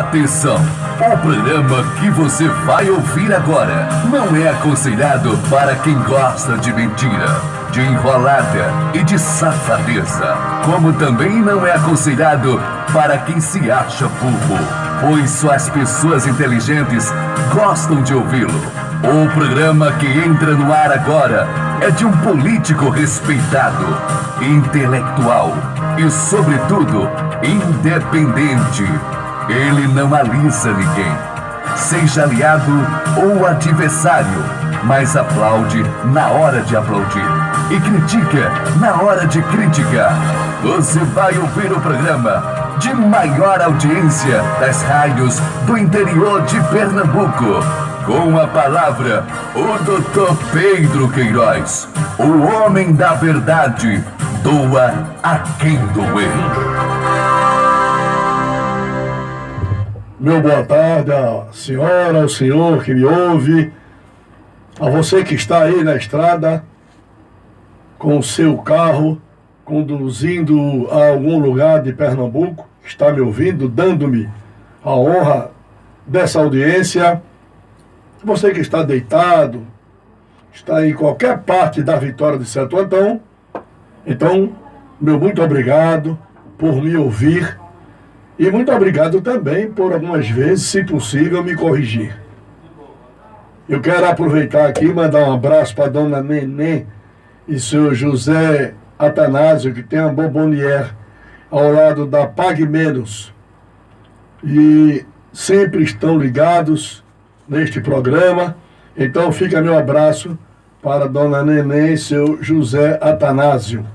Atenção! O programa que você vai ouvir agora não é aconselhado para quem gosta de mentira, de enrolada e de safadeza. Como também não é aconselhado para quem se acha burro, pois só as pessoas inteligentes gostam de ouvi-lo. O programa que entra no ar agora é de um político respeitado, intelectual e, sobretudo, independente. Ele não alisa ninguém, seja aliado ou adversário, mas aplaude na hora de aplaudir e critica na hora de criticar. Você vai ouvir o programa de maior audiência das rádios do interior de Pernambuco. Com a palavra, o Dr. Pedro Queiroz, o homem da verdade, doa a quem doer. Meu boa tarde à senhora, ao senhor que me ouve, a você que está aí na estrada, com o seu carro, conduzindo a algum lugar de Pernambuco, está me ouvindo, dando-me a honra dessa audiência. Você que está deitado, está em qualquer parte da Vitória de Santo Antão, então, meu muito obrigado por me ouvir e muito obrigado também por algumas vezes, se possível, me corrigir. Eu quero aproveitar aqui e mandar um abraço para a dona Nenê e seu José Atanásio, que tem uma bombonière ao lado da Pague Menos e sempre estão ligados neste programa. Então fica meu abraço para a dona Nenê e seu José Atanásio.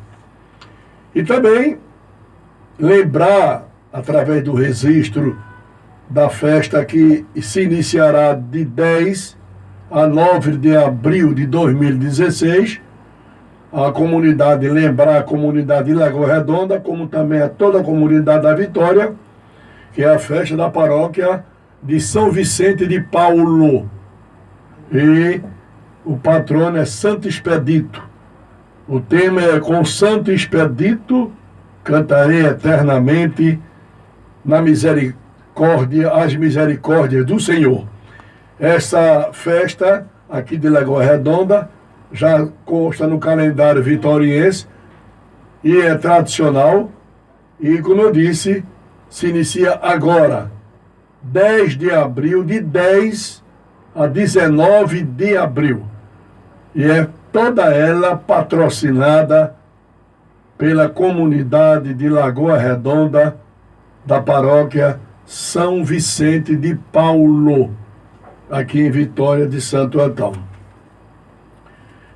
E também lembrar, através do registro da festa que se iniciará de 10 a 9 de abril de 2016, a comunidade, lembrar a comunidade de Lagoa Redonda, como também a toda a comunidade da Vitória, que é a festa da paróquia de São Vicente de Paulo. E o patrono é Santo Expedito. O tema é: com Santo Expedito cantarei eternamente na misericórdia, as misericórdias do Senhor. Essa festa aqui de Lagoa Redonda já consta no calendário vitoriense e é tradicional. E, como eu disse, se inicia agora, 10 de abril, de 10 a 19 de abril. E é toda ela patrocinada pela comunidade de Lagoa Redonda, da paróquia São Vicente de Paulo, aqui em Vitória de Santo Antão.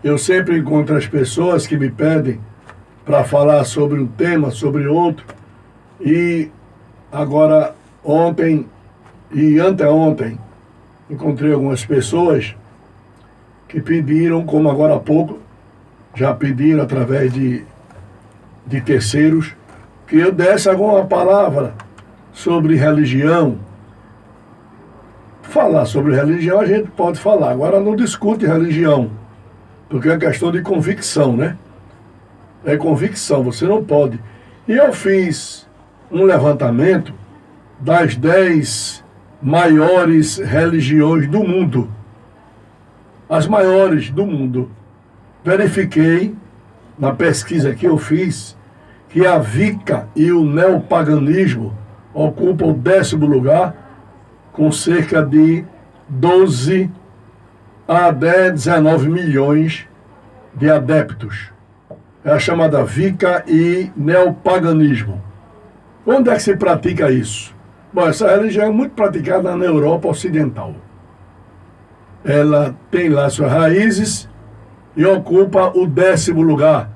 Eu sempre encontro as pessoas que me pedem para falar sobre um tema, sobre outro, e agora ontem e anteontem encontrei algumas pessoas que pediram, como agora há pouco, já pediram através de terceiros, que eu desse alguma palavra sobre religião. Falar sobre religião a gente pode falar, agora não discute religião, porque é questão de convicção, né? É convicção, você não pode. E eu fiz um levantamento das 10 maiores religiões do mundo. As maiores do mundo. Verifiquei, na pesquisa que eu fiz, que a Wicca e o neopaganismo ocupam o 10º lugar, com cerca de 12 a 19 milhões de adeptos. É a chamada Wicca e neopaganismo. Onde é que se pratica isso? Bom, essa religião é muito praticada na Europa Ocidental. Ela tem lá suas raízes e ocupa o 10º lugar.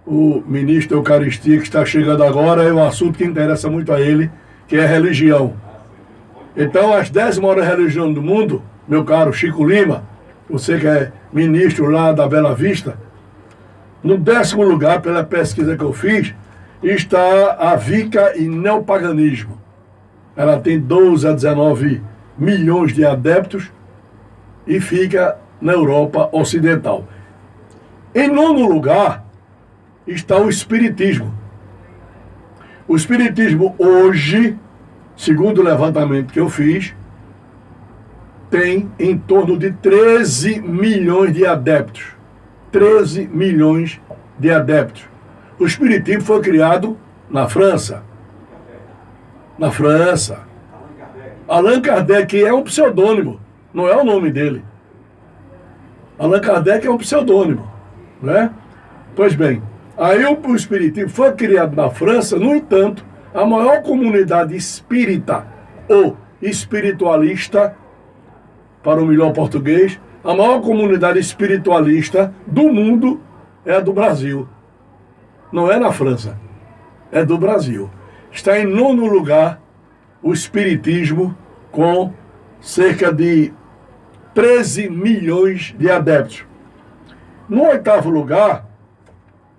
O ministro da Eucaristia que está chegando agora é um assunto que interessa muito a ele, que é religião. Então, as 10 maiores religiões do mundo, meu caro Chico Lima, você que é ministro lá da Bela Vista, no 10º lugar, pela pesquisa que eu fiz, está a Wicca e neopaganismo. Ela tem 12 a 19 milhões de adeptos e fica na Europa Ocidental. Em 9º lugar está o Espiritismo. O Espiritismo hoje segundo o levantamento que eu fiz, tem em torno de 13 milhões de adeptos. 13 milhões de adeptos. O Espiritismo foi criado na França. Na França. Allan Kardec é um pseudônimo, não é o nome dele. Allan Kardec é um pseudônimo, né? Pois bem, aí o Espiritismo foi criado na França, no entanto, a maior comunidade espírita ou espiritualista, para o melhor português, a maior comunidade espiritualista do mundo é a do Brasil. Não é na França, é do Brasil. Está em 9º lugar o Espiritismo, com cerca de 13 milhões de adeptos. No 8º lugar,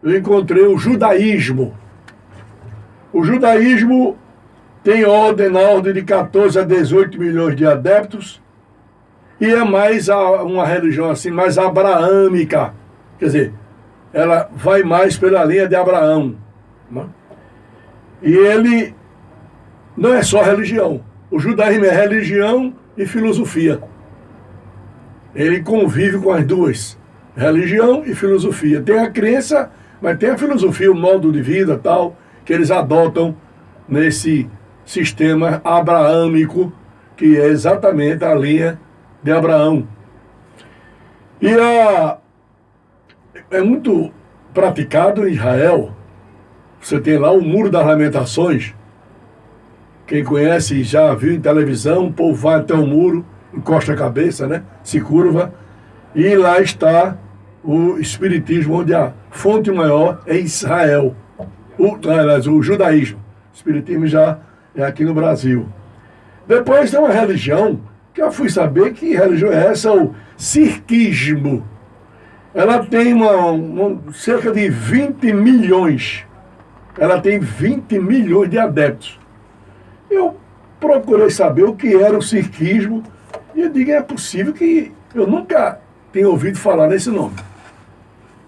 eu encontrei o Judaísmo. O Judaísmo tem na ordem de 14 a 18 milhões de adeptos e é mais uma religião assim, mais abraâmica. Quer dizer, ela vai mais pela linha de Abraão, né? E ele não é só religião. O judaísmo é religião e filosofia. Ele convive com as duas, religião e filosofia. Tem a crença, mas tem a filosofia, o modo de vida tal, que eles adotam nesse sistema abraâmico, que é exatamente a linha de Abraão. E é muito praticado em Israel. Você tem lá o Muro das Lamentações. Quem conhece já viu em televisão, o povo vai até o muro, encosta a cabeça, né? Se curva. E lá está o Espiritismo, onde a fonte maior é Israel. O judaísmo. O Espiritismo já é aqui no Brasil. Depois tem uma religião, que eu fui saber que religião é essa, o Sikhismo. Ela tem cerca de 20 milhões. Ela tem 20 milhões de adeptos. Eu procurei saber o que era o Sikhismo e eu digo, é possível que eu nunca tenha ouvido falar nesse nome.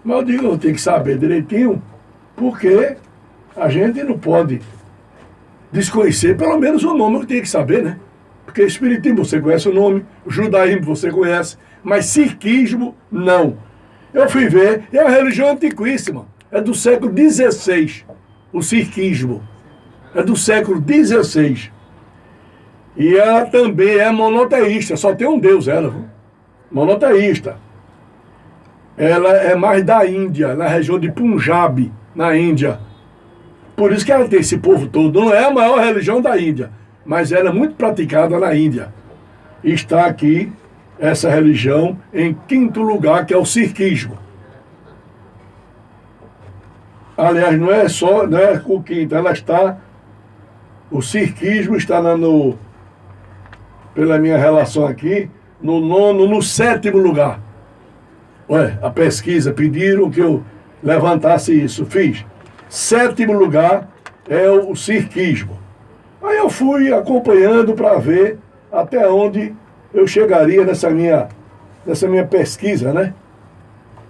Mas eu digo, eu tenho que saber direitinho, porque a gente não pode desconhecer, pelo menos o nome eu tenho que saber, né? Porque Espiritismo você conhece o nome, o Judaísmo você conhece, mas Sikhismo não. Eu fui ver, é uma religião antiquíssima, é do século XVI, o Sikhismo. É do século XVI. E ela também é monoteísta, só tem um Deus ela, viu? Monoteísta. Ela é mais da Índia, na região de Punjab, na Índia. Por isso que ela tem esse povo todo. Não é a maior religião da Índia, mas ela é muito praticada na Índia. E está aqui essa religião em 5º lugar, que é o Sikhismo. Aliás, não é o 5º, ela está... O Sikhismo está pela minha relação aqui, no 7º lugar. Ué, a pesquisa, pediram que eu levantasse isso, fiz. 7º lugar é o Sikhismo. Aí eu fui acompanhando para ver até onde eu chegaria nessa minha pesquisa, né?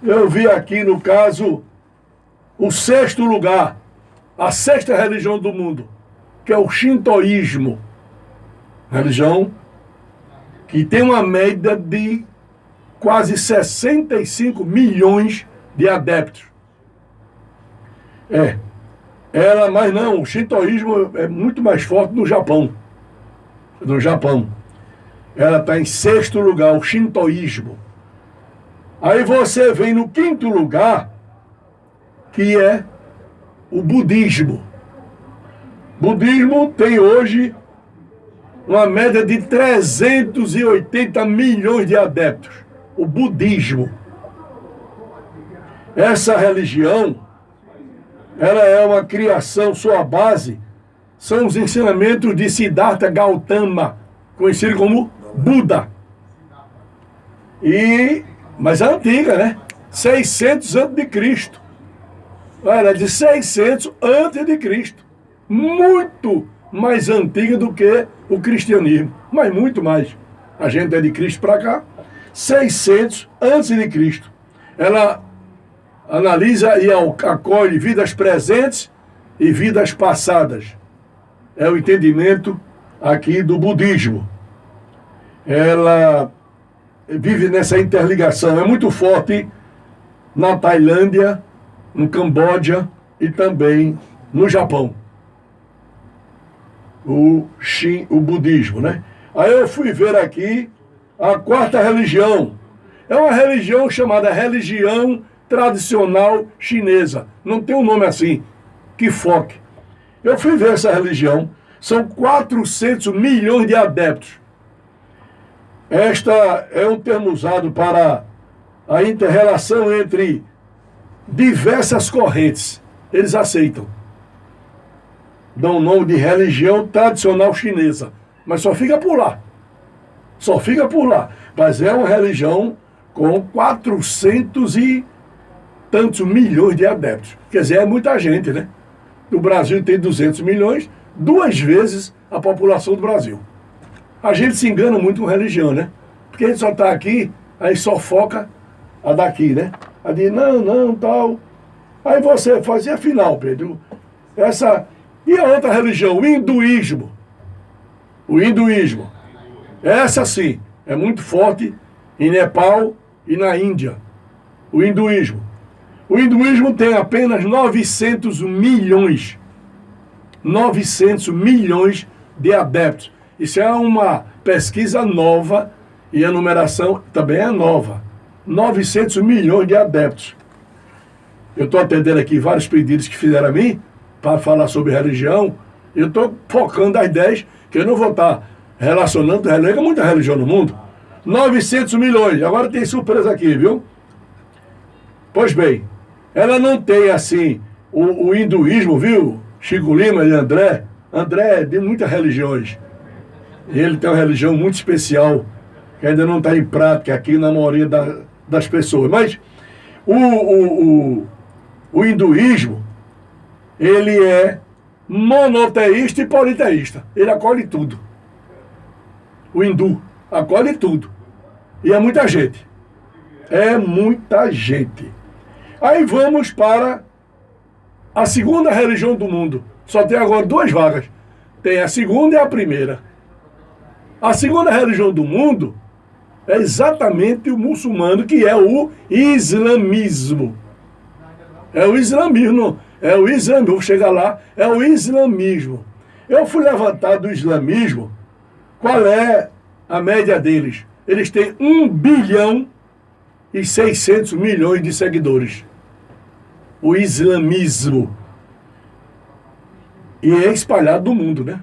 Eu vi aqui, no caso, o 6º lugar, a 6ª religião do mundo, que é o Shintoísmo. Religião que tem uma média de quase 65 milhões de adeptos. Mas não, o Shintoísmo é muito mais forte no Japão. No Japão. Ela está em 6º lugar, o Shintoísmo. Aí você vem no 5º lugar, que é o Budismo. Budismo tem hoje uma média de 380 milhões de adeptos. O budismo. Essa religião, ela é uma criação, sua base são os ensinamentos de Siddhartha Gautama, conhecido como Buda. Mas é antiga, né? 600 antes de Cristo. Era de 600 antes de Cristo. Muito mais antiga do que o cristianismo, mas muito mais. A gente é de Cristo para cá, 600 antes de Cristo. Ela analisa e acolhe vidas presentes e vidas passadas. É o entendimento aqui do budismo. Ela vive nessa interligação, é muito forte na Tailândia, no Camboja e também no Japão. O budismo, né? Aí eu fui ver aqui a quarta religião. É uma religião chamada religião tradicional chinesa. Não tem um nome assim, que foque. Eu fui ver essa religião, são 400 milhões de adeptos. Esta é um termo usado para a inter-relação entre diversas correntes. Eles aceitam. Dão o nome de religião tradicional chinesa. Mas só fica por lá. Só fica por lá. Mas é uma religião com 400 e tantos milhões de adeptos. Quer dizer, é muita gente, né? O Brasil tem 200 milhões, 2 vezes a população do Brasil. A gente se engana muito com religião, né? Porque a gente só está aqui, aí só foca a daqui, né? A de não, tal. Aí você faz, e afinal, Pedro, essa... E a outra religião, o hinduísmo. O hinduísmo. Essa sim, é muito forte em Nepal e na Índia. O hinduísmo. O hinduísmo tem apenas 900 milhões. 900 milhões de adeptos. Isso é uma pesquisa nova e a numeração também é nova. 900 milhões de adeptos. Eu estou atendendo aqui vários pedidos que fizeram a mim para falar sobre religião. Eu estou focando as 10, que eu não vou estar relacionando religião, com muita religião no mundo. 900 milhões. Agora tem surpresa aqui, viu? Pois bem, ela não tem assim o hinduísmo, viu? Chico Lima e André. André é de muitas religiões. Ele tem uma religião muito especial, que ainda não está em prática aqui na maioria das pessoas. Mas o hinduísmo, ele é monoteísta e politeísta. Ele acolhe tudo. O hindu acolhe tudo. E é muita gente. É muita gente. Aí vamos para a segunda religião do mundo. Só tem agora 2 vagas. Tem a segunda e a primeira. A segunda religião do mundo é exatamente o muçulmano, que é o islamismo. É o islamismo. É o islamismo. Vou chegar lá. É o islamismo. Eu fui levantar do islamismo. Qual é a média deles? Eles têm 1 bilhão e 600 milhões de seguidores. O islamismo. E é espalhado no mundo, né?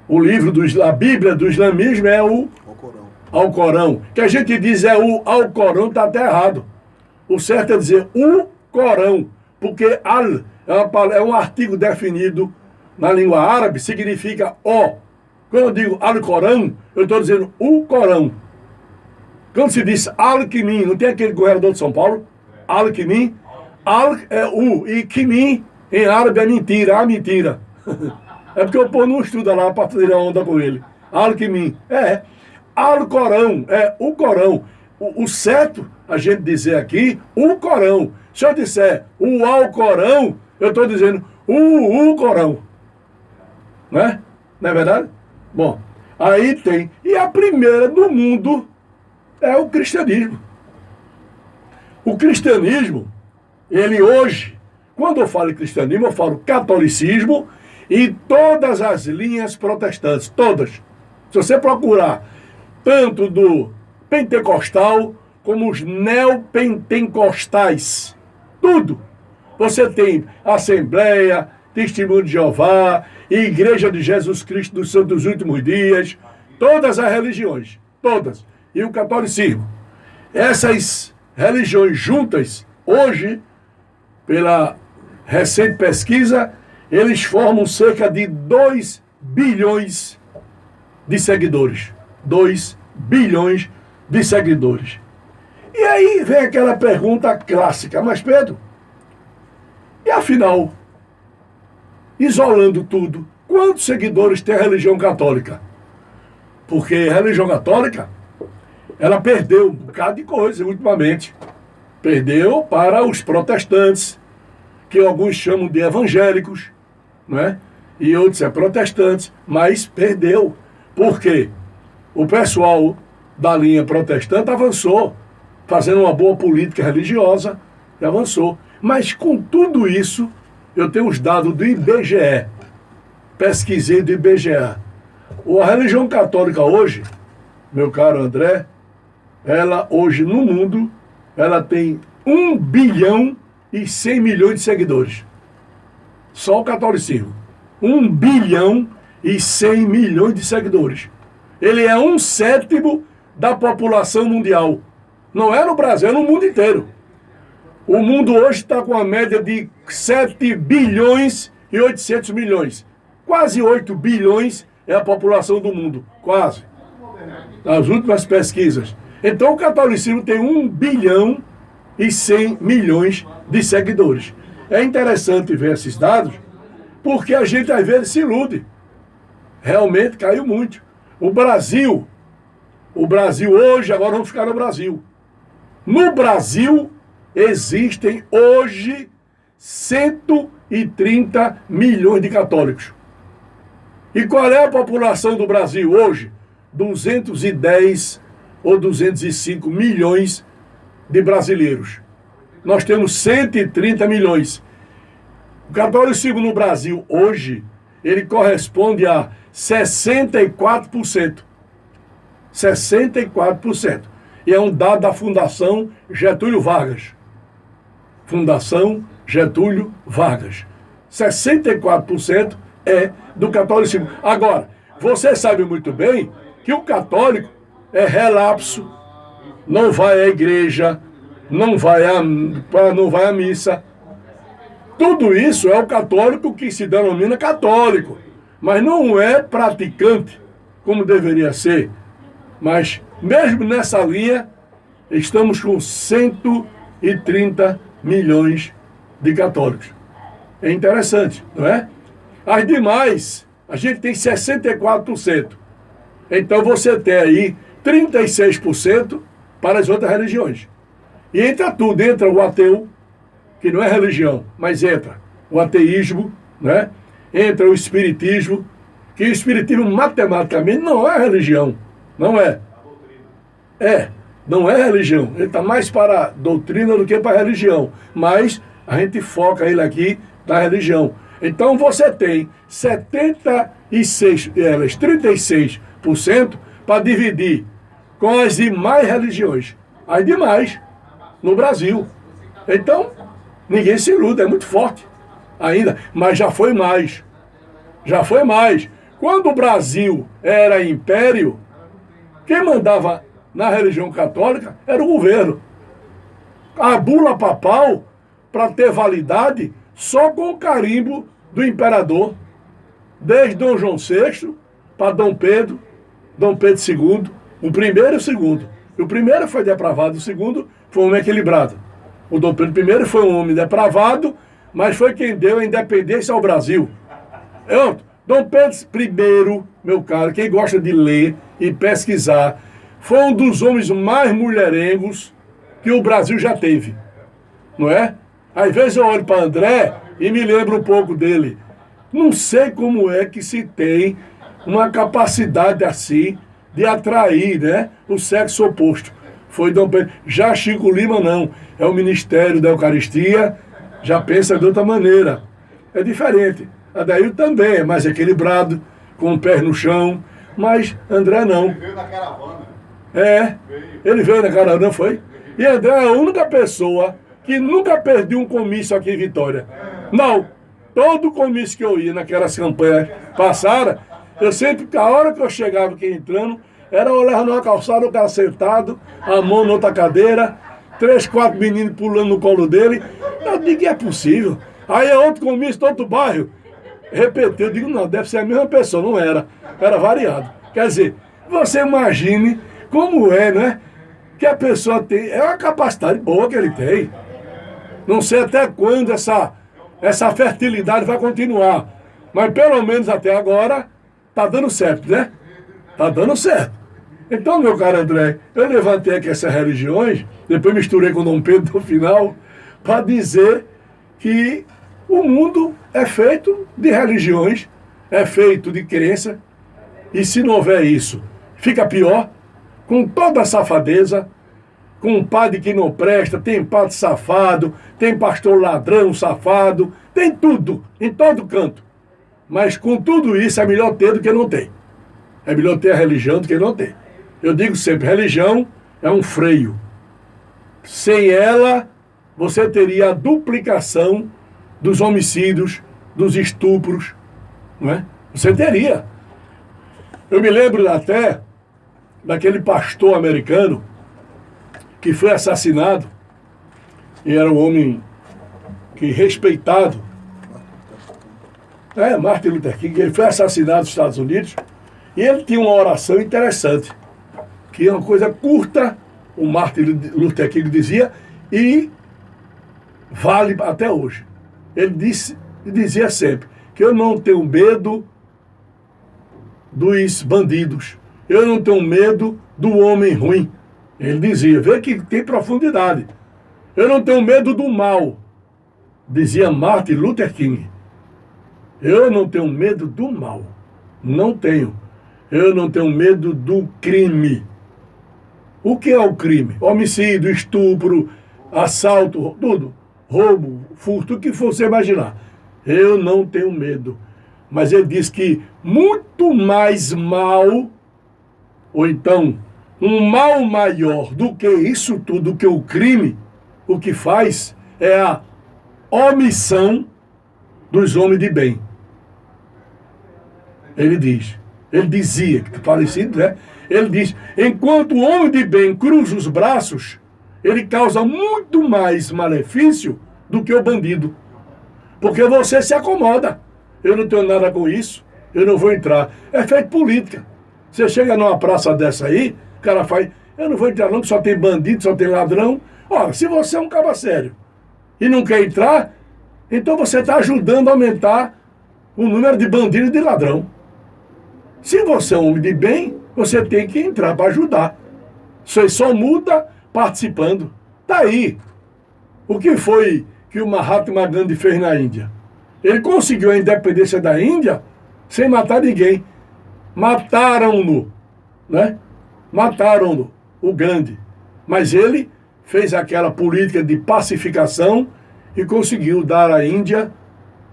O livro, a Bíblia do islamismo é o Alcorão. Que a gente diz é o Alcorão, está até errado. O certo é dizer o Corão. Porque al é um artigo definido na língua árabe, significa o. Quando eu digo Alcorão, eu estou dizendo o Corão. Quando se diz Al-Qimin, não tem aquele governador de São Paulo? Al-Qimin. Al é o, e Qimin em árabe é mentira, a mentira. É porque o povo não estuda lá para fazer a onda com ele. Al-Qimin. É. Al-Corão, é o Corão. O certo, a gente dizer aqui, o Corão. Se eu disser o Alcorão, eu estou dizendo o Corão. Né? Não é verdade? Bom, aí tem. E a primeira do mundo é o cristianismo. O cristianismo, ele hoje, quando eu falo em cristianismo, eu falo catolicismo e todas as linhas protestantes, todas. Se você procurar tanto do pentecostal como os neopentecostais, tudo. Você tem Assembleia, Testemunho de Jeová, Igreja de Jesus Cristo dos Santos dos Últimos Dias, todas as religiões, todas. E o catolicismo. Essas religiões juntas, hoje, pela recente pesquisa, eles formam cerca de 2 bilhões de seguidores. 2 bilhões de seguidores. E aí vem aquela pergunta clássica, mas Pedro, e afinal, isolando tudo, quantos seguidores tem a religião católica? Porque a religião católica, ela perdeu um bocado de coisa ultimamente. Perdeu para os protestantes, que alguns chamam de evangélicos, não é? e outros é protestantes, mas perdeu. Por quê? O pessoal da linha protestante avançou, fazendo uma boa política religiosa, e avançou. Mas com tudo isso, eu tenho os dados do IBGE, pesquisei do IBGE. A religião católica hoje, meu caro André, ela hoje no mundo, ela tem 1 bilhão e 100 milhões de seguidores. Só o catolicismo. 1 bilhão e 100 milhões de seguidores. Ele é 1/7 da população mundial. Não é no Brasil, é no mundo inteiro. O mundo hoje está com a média de 7 bilhões e 800 milhões. Quase 8 bilhões é a população do mundo. Quase. Nas últimas pesquisas. Então o catolicismo tem 1 bilhão e 100 milhões de seguidores. É interessante ver esses dados, porque a gente às vezes se ilude. Realmente caiu muito. O Brasil hoje, agora vamos ficar no Brasil. No Brasil existem hoje 130 milhões de católicos. E qual é a população do Brasil hoje? 210 ou 205 milhões de brasileiros. Nós temos 130 milhões. O catolicismo no Brasil hoje, ele corresponde a 64%. 64%. E é um dado da Fundação Getúlio Vargas. Fundação Getúlio Vargas. 64% é do catolicismo. Agora, você sabe muito bem que o católico é relapso, não vai à igreja, não vai à missa. Tudo isso é o católico que se denomina católico, mas não é praticante, como deveria ser. Mas, mesmo nessa linha, estamos com 130 milhões de católicos. É interessante, não é? As demais, a gente tem 64%. Então, você tem aí 36% para as outras religiões. E entra tudo, entra o ateu, que não é religião, mas entra o ateísmo, né? Entra o espiritismo, que o espiritismo matematicamente não é religião, não é. Não é religião, ele está mais para a doutrina do que para a religião, mas a gente foca ele aqui na religião. Então você tem 36% para dividir com as demais religiões, as demais no Brasil. Então, ninguém se ilude, é muito forte ainda, mas já foi mais. Já foi mais. Quando o Brasil era império, quem mandava na religião católica era o governo. A bula papal, para ter validade, só com o carimbo do imperador, desde Dom João VI para Dom Pedro II, o primeiro e o segundo. E o primeiro foi depravado, o segundo foi um homem equilibrado. O Dom Pedro I foi um homem depravado, mas foi quem deu a independência ao Brasil. Dom Pedro I, meu caro, quem gosta de ler e pesquisar, foi um dos homens mais mulherengos que o Brasil já teve. Não é? Às vezes eu olho para André e me lembro um pouco dele. Não sei como é que se tem uma capacidade assim de atrair, né, o sexo oposto. Foi Dom Pedro. Já Chico Lima não. É o Ministério da Eucaristia, já pensa de outra maneira. É diferente. Adailton também é mais equilibrado, com o pé no chão, mas André não. Ele veio na caravana. Ele veio na caravana, foi? E André é a única pessoa que nunca perdeu um comício aqui em Vitória. Não. Todo comício que eu ia naquelas campanhas passaram, eu sempre, a hora que eu chegava aqui entrando, era olhar numa calçada, o cara sentado, a mão na outra cadeira, 3, 4 meninos pulando no colo dele. Eu digo, é possível. Aí é outro comício, outro bairro. Repetiu, eu digo, não, deve ser a mesma pessoa, não era. Era variado. Quer dizer, você imagine como é, né? Que a pessoa tem, é uma capacidade boa que ele tem. Não sei até quando essa fertilidade vai continuar. Mas pelo menos até agora, tá dando certo, né? Tá dando certo. Então, meu caro André, eu levantei aqui essas religiões, depois misturei com Dom Pedro no final, para dizer que o mundo é feito de religiões, é feito de crença, e se não houver isso, fica pior, com toda a safadeza, com um padre que não presta, tem padre safado, tem pastor ladrão safado, tem tudo, em todo canto. Mas com tudo isso é melhor ter do que não ter. É melhor ter a religião do que não ter. Eu digo sempre, religião é um freio. Sem ela, você teria a duplicação dos homicídios, dos estupros, não é? Você teria. Eu me lembro até daquele pastor americano que foi assassinado, e era um homem que respeitado, Martin Luther King. Ele foi assassinado nos Estados Unidos, e ele tinha uma oração interessante, que é uma coisa curta, o Martin Luther King dizia, e vale até hoje. Ele dizia sempre que eu não tenho medo dos bandidos, eu não tenho medo do homem ruim. Ele dizia, vê que tem profundidade. Eu não tenho medo do mal, dizia Martin Luther King. Eu não tenho medo do mal. Não tenho. Eu não tenho medo do crime. O que é o crime? Homicídio, estupro, assalto, tudo. Roubo, furto, o que você imaginar. Eu não tenho medo. Mas ele diz que muito mais mal, ou então um mal maior do que isso tudo, do que o crime, o que faz é a omissão dos homens de bem. Ele dizia, que parecido, né? Ele diz, enquanto o homem de bem cruza os braços, ele causa muito mais malefício do que o bandido. Porque você se acomoda. Eu não tenho nada com isso, eu não vou entrar. É feito política. Você chega numa praça dessa aí, o cara faz, eu não vou entrar não, que só tem bandido, só tem ladrão. Ora, se você é um cara sério e não quer entrar, então você está ajudando a aumentar o número de bandido e de ladrão. Se você é um homem de bem, você tem que entrar para ajudar. Você só muda participando. Tá aí. O que foi que o Mahatma Gandhi fez na Índia? Ele conseguiu a independência da Índia sem matar ninguém. Mataram-no, né? Mataram-no, o Gandhi. Mas ele fez aquela política de pacificação e conseguiu dar à Índia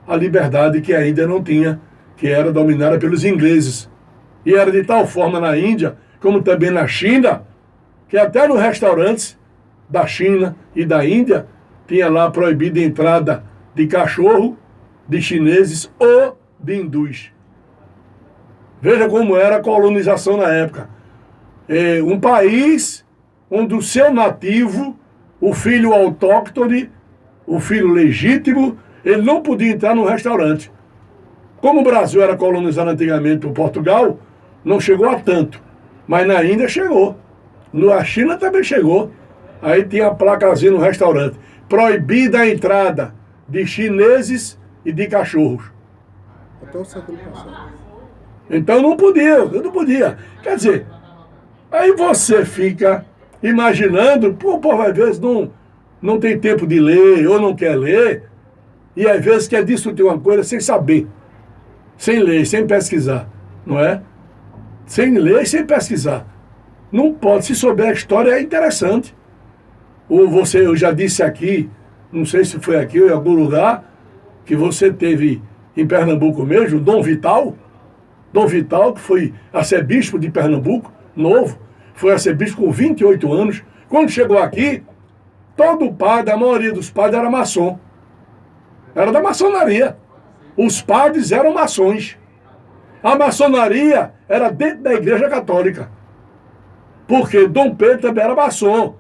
a liberdade que a Índia não tinha, que era dominada pelos ingleses. E era de tal forma na Índia, como também na China, que até nos restaurantes da China e da Índia tinha lá proibida a entrada de cachorro, de chineses ou de hindus. Veja como era a colonização na época. Um país onde o seu nativo, o filho autóctone, o filho legítimo, ele não podia entrar no restaurante. Como o Brasil era colonizado antigamente por Portugal, não chegou a tanto. Mas na Índia chegou. Na China também chegou. Aí tinha a placazinha no restaurante. Proibida a entrada de chineses e de cachorros. Até o século passado. Então eu não podia. Quer dizer, aí você fica imaginando, o povo às vezes não tem tempo de ler ou não quer ler, e às vezes quer discutir uma coisa sem saber, sem ler, sem pesquisar, não é? Sem ler e sem pesquisar. Não pode, se souber a história é interessante. Eu já disse aqui, não sei se foi aqui ou em algum lugar, que você teve em Pernambuco mesmo, Dom Vital, que foi arcebispo de Pernambuco, novo, foi arcebispo com 28 anos. Quando chegou aqui, todo padre, a maioria dos padres era maçom. Era da maçonaria. Os padres eram maçons. A maçonaria era dentro da Igreja Católica. Porque Dom Pedro também era maçom.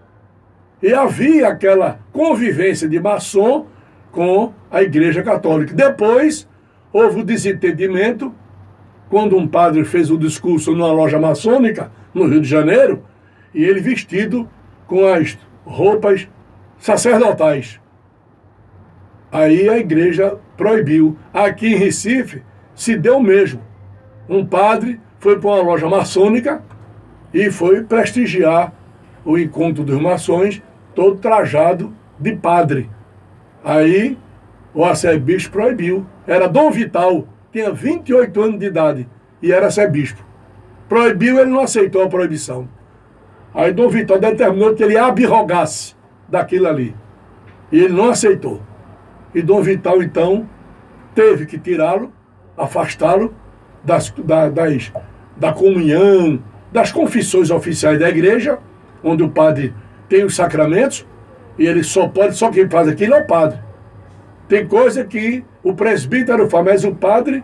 E havia aquela convivência de maçom com a Igreja Católica. Depois, houve o desentendimento, quando um padre fez um discurso numa loja maçônica, no Rio de Janeiro, e ele vestido com as roupas sacerdotais. Aí a igreja proibiu. Aqui em Recife, se deu o mesmo. Um padre foi para uma loja maçônica e foi prestigiar o encontro dos maçons, todo trajado de padre. Aí o arcebispo proibiu. Era Dom Vital tinha 28 anos de idade e era ser bispo. Proibiu, ele não aceitou a proibição. Aí Dom Vital determinou que ele abrogasse daquilo ali. E ele não aceitou. E Dom Vital, então, teve que tirá-lo, afastá-lo da comunhão, das confissões oficiais da igreja, onde o padre tem os sacramentos, e ele só quem faz aquilo é o padre. Tem coisa que o presbítero faz, mas o padre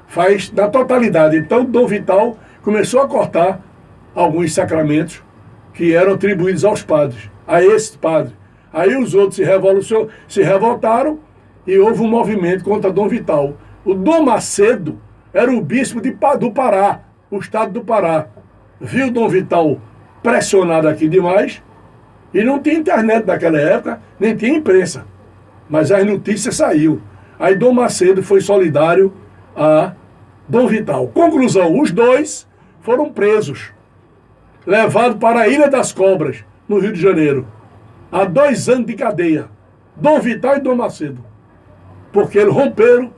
faz na totalidade. Então, Dom Vital começou a cortar alguns sacramentos que eram atribuídos aos padres, a esse padre. Aí os outros se revoltaram e houve um movimento contra Dom Vital. O Dom Macedo era o bispo do Pará, o estado do Pará. Viu Dom Vital pressionado aqui demais e não tinha internet naquela época, nem tinha imprensa. Mas as notícias saíram. Aí Dom Macedo foi solidário a Dom Vital. Conclusão, os dois foram presos, levados para a Ilha das Cobras, no Rio de Janeiro, a 2 anos de cadeia. Dom Vital e Dom Macedo. Porque eles romperam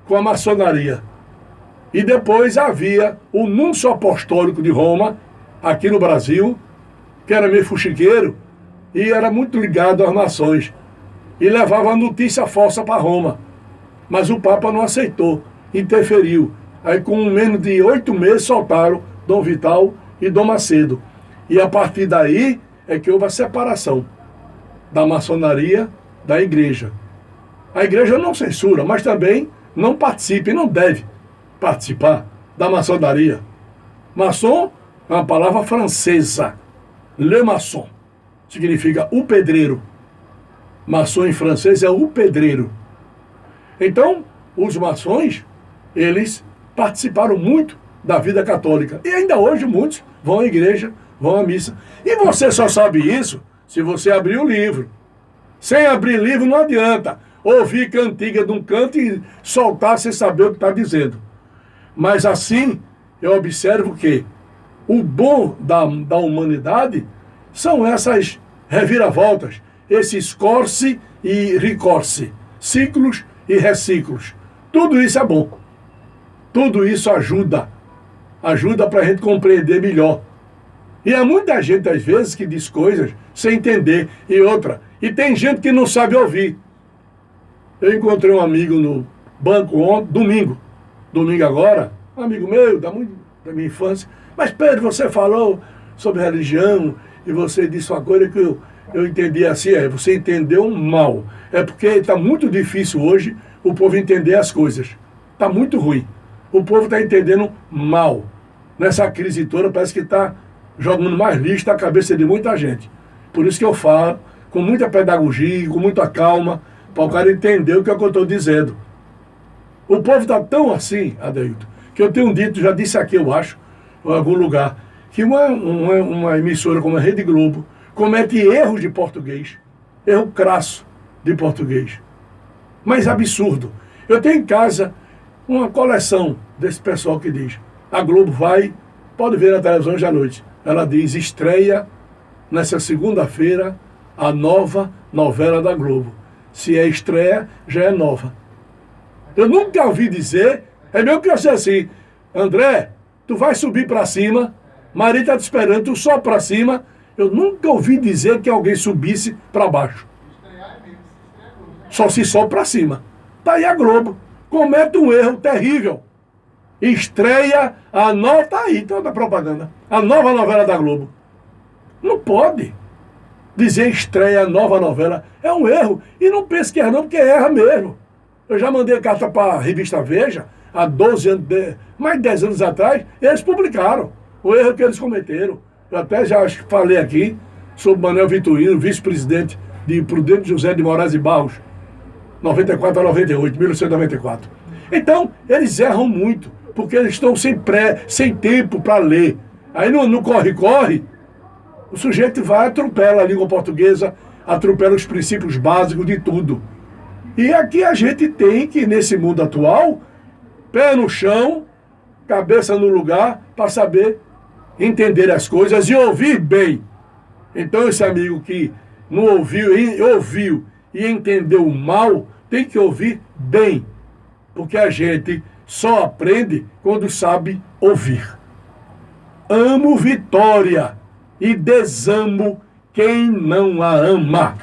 com a maçonaria. E depois havia o núncio apostólico de Roma, aqui no Brasil, que era meio fuxiqueiro e era muito ligado às mações. E levava a notícia falsa para Roma. Mas o Papa não aceitou, interferiu. Aí com menos de 8 meses soltaram Dom Vital e Dom Macedo. E a partir daí é que houve a separação da maçonaria da igreja. A igreja não censura, mas também não participa e não deve participar da maçonaria. Maçom é uma palavra francesa. Le maçon significa o pedreiro. Maçom em francês é o pedreiro. Então, os maçons, eles participaram muito da vida católica. E ainda hoje muitos vão à igreja, vão à missa. E você só sabe isso se você abrir o livro. Sem abrir livro não adianta ouvir cantiga de um canto e soltar sem saber o que está dizendo. Mas assim, eu observo que o bom da humanidade são essas reviravoltas, esses corse e ricorse, ciclos e reciclos. Tudo isso é bom. Tudo isso ajuda para a gente compreender melhor. E há muita gente, às vezes, que diz coisas sem entender. E tem gente que não sabe ouvir. Eu encontrei um amigo no banco ontem, domingo agora, um amigo meu, da minha infância. Mas Pedro, você falou sobre religião e você disse uma coisa que eu entendi assim, você entendeu mal. É porque está muito difícil hoje o povo entender as coisas. Está muito ruim. O povo está entendendo mal. Nessa crise toda parece que está jogando mais lixo na cabeça de muita gente. Por isso que eu falo com muita pedagogia, com muita calma, para o cara entender o que é que eu estou dizendo. O povo está tão assim, Adeilton, que eu tenho dito, já disse aqui, eu acho, em algum lugar, que uma emissora como a Rede Globo comete erros de português, erro crasso de português, mas absurdo. Eu tenho em casa uma coleção desse pessoal que diz, a Globo pode ver na televisão hoje à noite, ela diz, estreia nessa segunda-feira a nova novela da Globo. Se é estreia, já é nova. Eu nunca ouvi dizer, é mesmo que eu sei assim, André, tu vai subir para cima, Maria está te esperando, tu sobe para cima. Eu nunca ouvi dizer que alguém subisse para baixo. Só se sobe para cima. Tá aí a Globo. Comete um erro terrível. Estreia a nova, tá aí, toda a propaganda. A nova novela da Globo. Não pode dizer estreia a nova novela. É um erro. E não pense que é não, porque erra mesmo. Eu já mandei carta para a revista Veja, há 12 anos, mais de 10 anos atrás, e eles publicaram o erro que eles cometeram. Eu até já acho que falei aqui sobre Manuel Vitorino, vice-presidente de Prudente José de Moraes e Barros, 94 a 98, 1994. Então, eles erram muito, porque eles estão sem tempo para ler. Aí no corre-corre, o sujeito vai, atropela a língua portuguesa, atropela os princípios básicos de tudo. E aqui a gente tem que, nesse mundo atual, pé no chão, cabeça no lugar, para saber entender as coisas e ouvir bem. Então esse amigo que não ouviu e entendeu mal, tem que ouvir bem. Porque a gente só aprende quando sabe ouvir. Amo Vitória e desamo quem não a ama.